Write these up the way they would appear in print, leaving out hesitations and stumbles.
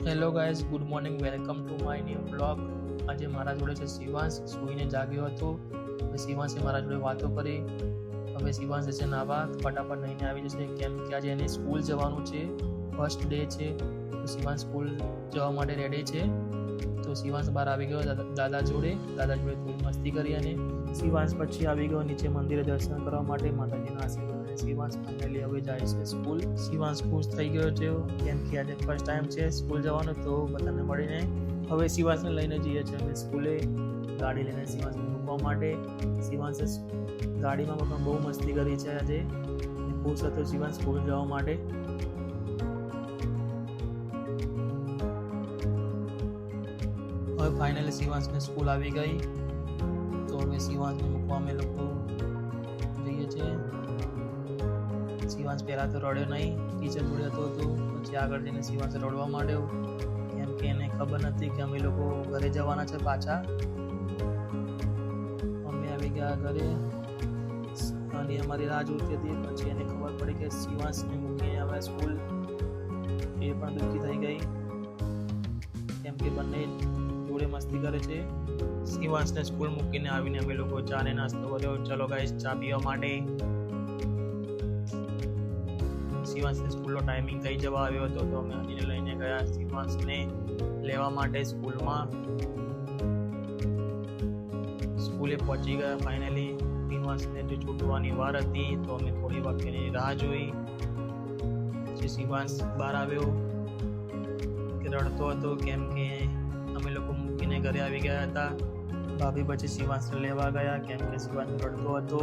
Hello guys, good morning, welcome to my new blog. આજે મારા જોડે છે શિવાંશ. સૂઈને જાગ્યો હતો. હવે શિવાંશે મારા જોડે વાતો કરી. હવે શિવાંશ જશે નાવા, ફટાફટ નહીને આવી જશે, કેમ કે આજે એને સ્કૂલ જવાનું છે. ફર્સ્ટ ડે છે, તો શિવાંશ સ્કૂલ જવા માટે રેડી છે. તો શિવાંશ બહાર આવી ગયો દાદા જોડે થોડી મસ્તી કરી અને શિવાંશ પછી આવી ગયો નીચે મંદિરે દર્શન કરવા માટે, માતાજીના આશીર્વાદ. શિવાંશ ફાઇનલી હવે જાય છે સ્કૂલ. શિવાંશ ખુશ થઈ ગયો છે, કેમ કે આજે ફર્સ્ટ ટાઈમ છે સ્કૂલ જવાનો. તો બધાને મળીને હવે શિવાંશને લઈને જઈએ છીએ અમે સ્કૂલે, ગાડી લઈને શિવાંશને મૂકવા માટે. શિવાંશે ગાડીમાં પણ બહુ મસ્તી કરી છે આજે, ખુશ હતો શિવાંશ સ્કૂલ જવા માટે. હવે ફાઇનલી શિવાંશને સ્કૂલ આવી ગઈ. તો હવે શિવાંશને મૂકવા અમે લોકો જઈએ છીએ. શિવાંશ પહેલાં તો રડ્યો નહીં, ટીચર જોડે હતો, પછી આગળ જઈને શિવાંશ રડવા માંડ્યો, કેમ કે એને ખબર નથી કે અમે લોકો ઘરે જવાના છે પાછા. અમે આવી ગયા ઘરે અને અમારી રાહ જોતી હતી. પછી એને ખબર પડી કે શિવાંશને મૂકીને આવે સ્કૂલ. એ પણ દુઃખી થઈ ગઈ, કેમ કે બંને જોડે મસ્તી કરે છે. શિવાંશને સ્કૂલ મૂકીને આવીને અમે લોકો ચા ને નાસ્તો કર્યો. ચલો ગાઈસ, ચા પીવા માટે. શિવાંશને સ્કૂલનો ટાઈમિંગ થઈ જવા આવ્યો હતો, તો અમે આને લઈને ગયા શિવાંશને લેવા માટે સ્કૂલમાં. સ્કૂલે પહોંચી ગયા ફાઇનલી. શિવાંશને જો છૂટવાની વાર હતી, તો અમે થોડી વાર તેની રાહ જોઈ. પછી શિવાંશ બહાર આવ્યો, કે રડતો હતો, કેમ કે અમે લોકો મૂકીને ઘરે આવી ગયા હતા. ભાભી પછી શિવાંશને લેવા ગયા, કેમ કે શિવાંશ રડતો હતો.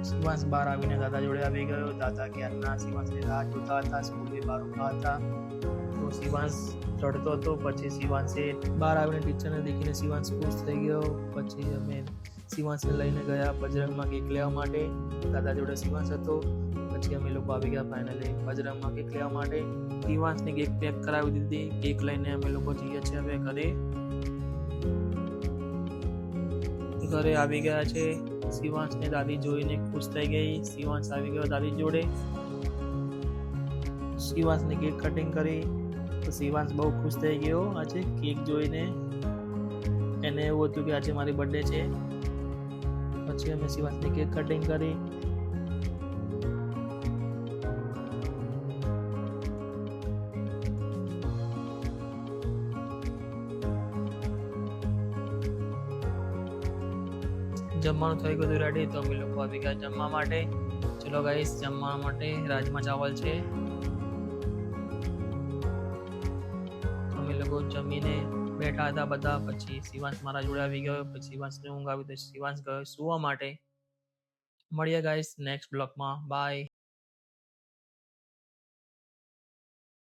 શિવાંશ બહાર આવીને દાદા જોડે આવી ગયો. દાદા ક્યારના શિવાંશની રાહ જોતા હતા, સ્કૂલની બહાર ઊભા હતા. તો શિવાંશ રડતો હતો. પછી શિવાંશે બહાર આવીને ટીચરને દેખીને શિવાંશ ખુશ થઈ ગયો. પછી અમે શિવાંશને લઈને ગયા બજરંગમાં કેક લેવા માટે. દાદા જોડે શિવાંશ હતો. પછી અમે લોકો આવી ગયા ફાઇનલી બજરંગમાં કેક લેવા માટે. શિવાંશને કેક પેક કરાવી દીધી. કેક લઈને અમે લોકો જઈએ છીએ હવે ઘરે. ઘરે આવી ગયા છે. શિવાંશને દાદી જોઈને ખુશ થઈ ગઈ. શિવાંશ આવી ગયો દાદી જોડે. શિવાંશને કેક કટિંગ કરી, તો શિવાંશ બહુ ખુશ થઈ ગયો આજે કેક જોઈને. એને એવું હતું કે આજે મારી બર્થડે છે. પછી અમે શિવાંશની કેક કટિંગ કરી. જમવાનું થઈ ગયું રેડી, તો અમે લોકો આવી ગયા જમવા માટે. ચલો ગાઈસ, જમવા માટે રાજમા ચાવલ છે. અમે લોકો જમીને બેઠા હતા બધા. પછી શિવાંશ મારા જોડે આવી ગયો. પછી શિવાંશને ઊંઘ આવી, તો શિવાંશ ગયો સુવા માટે. મળીએ ગાઈસ નેક્સ્ટ બ્લોગમાં. બાય.